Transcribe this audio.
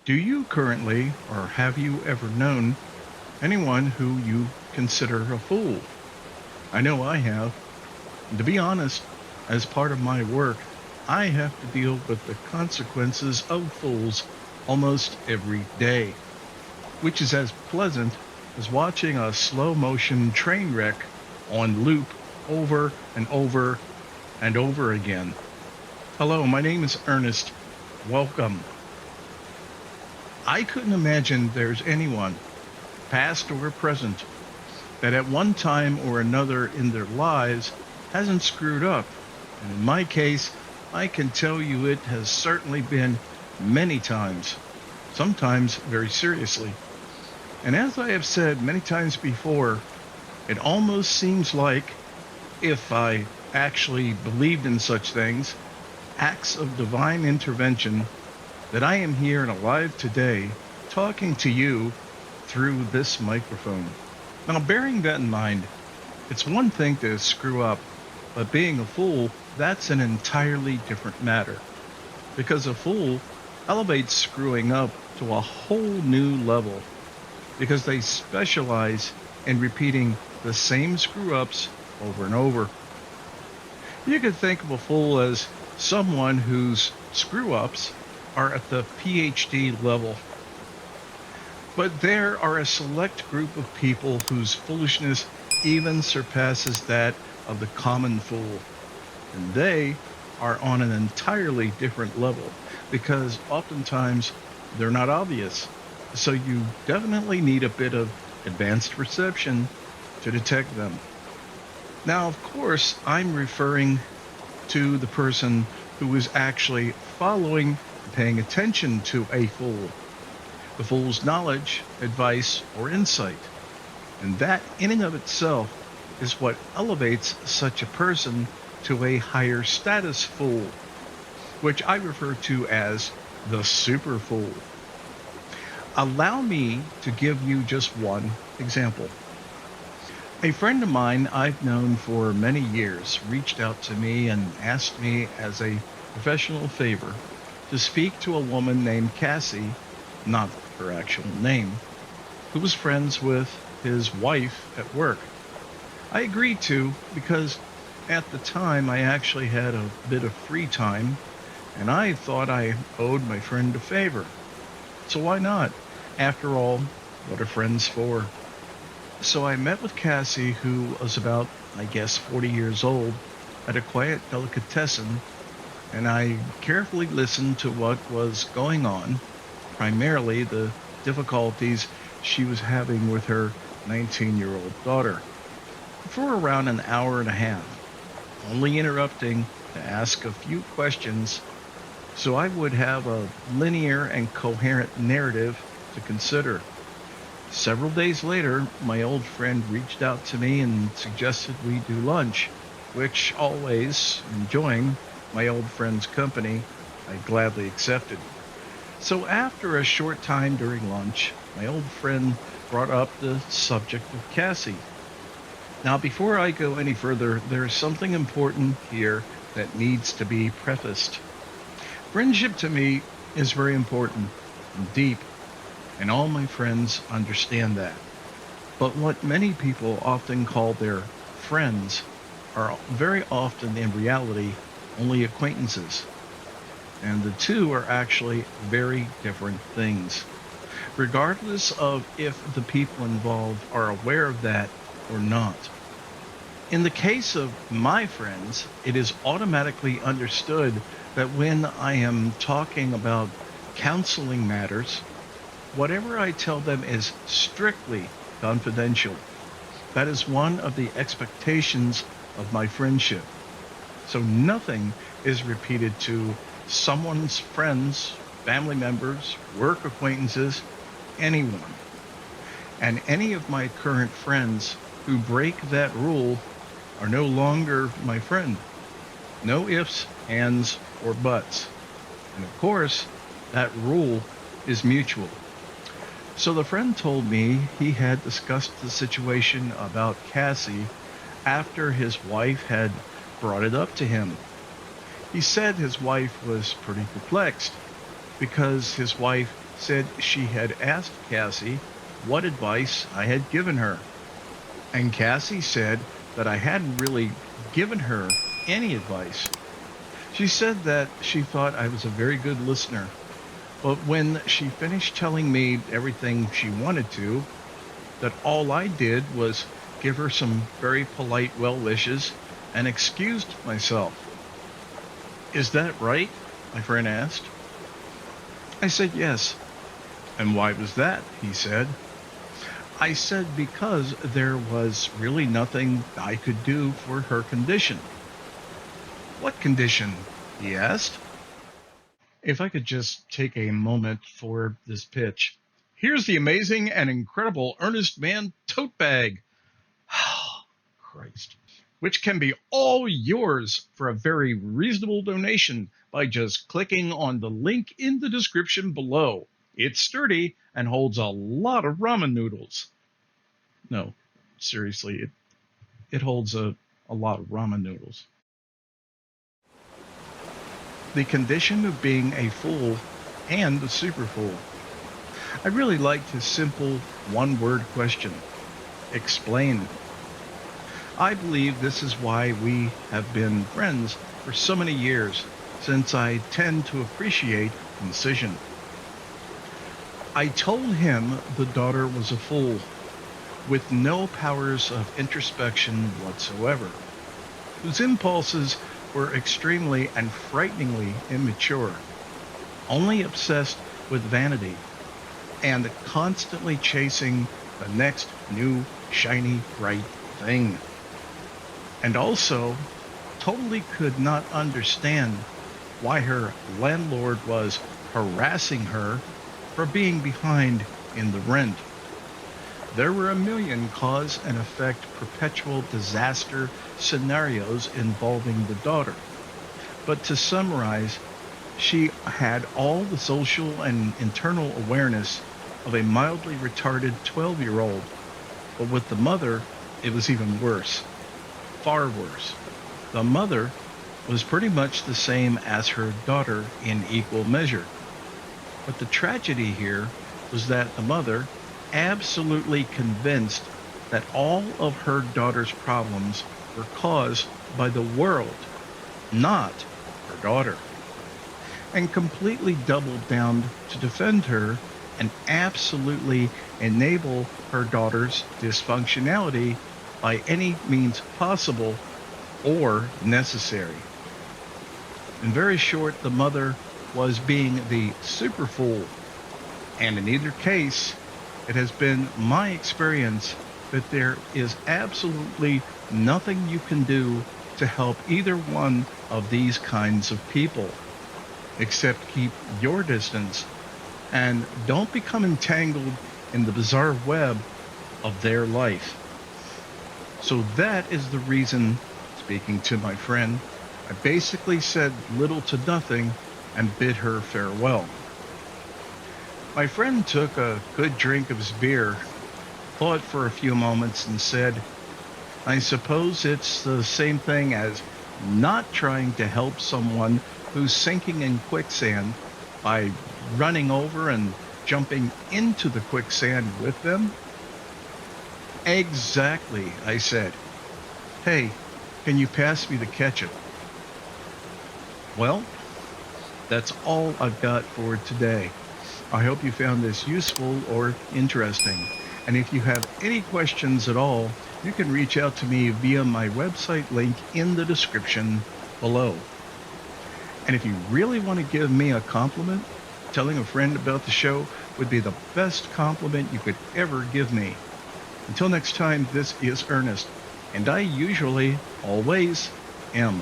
Do you currently, or have you ever known anyone who you consider a fool? I know I have. And to be honest, as part of my work, I have to deal with the consequences of fools almost every day, which is as pleasant as watching a slow motion train wreck on loop over and over and over again. Hello, my name is Ernest. Welcome. I couldn't imagine there's anyone, past or present, that at one time or another in their lives hasn't screwed up. And in my case, I can tell you it has certainly been many times, sometimes very seriously. And as I have said many times before, it almost seems like, if I actually believed in such things, acts of divine intervention, that I am here and alive today talking to you through this microphone. Now, bearing that in mind, it's one thing to screw up, but being a fool, that's an entirely different matter. Because a fool elevates screwing up to a whole new level because they specialize in repeating the same screw ups over and over. You could think of a fool as someone whose screw ups are at the PhD level. But there are a select group of people whose foolishness even surpasses that of the common fool. And they are on an entirely different level because oftentimes they're not obvious. So you definitely need a bit of advanced perception to detect them. Now, of course, I'm referring to the person who is actually following, paying attention to a fool, the fool's knowledge, advice, or insight. And that, in and of itself, is what elevates such a person to a higher status fool, which I refer to as the super fool. Allow me to give you just one example. A friend of mine I've known for many years reached out to me and asked me as a professional favor to speak to a woman named Cassie, not her actual name, who was friends with his wife at work. I agreed to because at the time I actually had a bit of free time and I thought I owed my friend a favor. So why not? After all, what are friends for? So I met with Cassie, who was about, I guess, 40 years old, at a quiet delicatessen, and I carefully listened to what was going on, primarily the difficulties she was having with her 19-year-old daughter, for around an hour and a half, only interrupting to ask a few questions so I would have a linear and coherent narrative to consider. Several days later, my old friend reached out to me and suggested we do lunch, which always, enjoying my old friend's company, I gladly accepted. So after a short time during lunch, my old friend brought up the subject of Cassie. Now, before I go any further, there's something important here that needs to be prefaced. Friendship to me is very important and deep, and all my friends understand that. But what many people often call their friends are very often in reality only acquaintances. And the two are actually very different things, regardless of if the people involved are aware of that or not. In the case of my friends, it is automatically understood that when I am talking about counseling matters, whatever I tell them is strictly confidential. That is one of the expectations of my friendship. So nothing is repeated to someone's friends, family members, work acquaintances, anyone. And any of my current friends who break that rule are no longer my friend. No ifs, ands, or buts. And of course, that rule is mutual. So the friend told me he had discussed the situation about Cassie after his wife had brought it up to him. He said his wife was pretty perplexed because his wife said she had asked Cassie what advice I had given her. And Cassie said that I hadn't really given her any advice. She said that she thought I was a very good listener, but when she finished telling me everything she wanted to, that all I did was give her some very polite well wishes and excused myself. Is that right? My friend asked. I said yes. And why was that? He said. I said because there was really nothing I could do for her condition. What condition? He asked. If I could just take a moment for this pitch. Here's the amazing and incredible Earnest Mann tote bag. Christ. Which can be all yours for a very reasonable donation by just clicking on the link in the description below. It's sturdy and holds a lot of ramen noodles. No, seriously, it holds a lot of ramen noodles. The condition of being a fool and a super fool. I really liked his simple one-word question. Explain. I believe this is why we have been friends for so many years, since I tend to appreciate incision. I told him the daughter was a fool, with no powers of introspection whatsoever, whose impulses were extremely and frighteningly immature, only obsessed with vanity, and constantly chasing the next new, shiny, bright thing. And also, totally could not understand why her landlord was harassing her for being behind in the rent. There were a million cause and effect perpetual disaster scenarios involving the daughter. But to summarize, she had all the social and internal awareness of a mildly retarded 12-year-old. But with the mother, it was even worse. Far worse. The mother was pretty much the same as her daughter in equal measure. But the tragedy here was that the mother, absolutely convinced that all of her daughter's problems were caused by the world, not her daughter, and completely doubled down to defend her and absolutely enable her daughter's dysfunctionality by any means possible or necessary. In very short, the mother was being the super fool, and in either case, it has been my experience that there is absolutely nothing you can do to help either one of these kinds of people, except keep your distance and don't become entangled in the bizarre web of their life. So that is the reason, speaking to my friend, I basically said little to nothing and bid her farewell. My friend took a good drink of his beer, thought for a few moments, and said, I suppose it's the same thing as not trying to help someone who's sinking in quicksand by running over and jumping into the quicksand with them? Exactly, I said. Hey, can you pass me the ketchup? Well, that's all I've got for today. I hope you found this useful or interesting. And if you have any questions at all, you can reach out to me via my website link in the description below. And if you really want to give me a compliment, telling a friend about the show would be the best compliment you could ever give me. Until next time, this is Ernest, and I usually, always, am.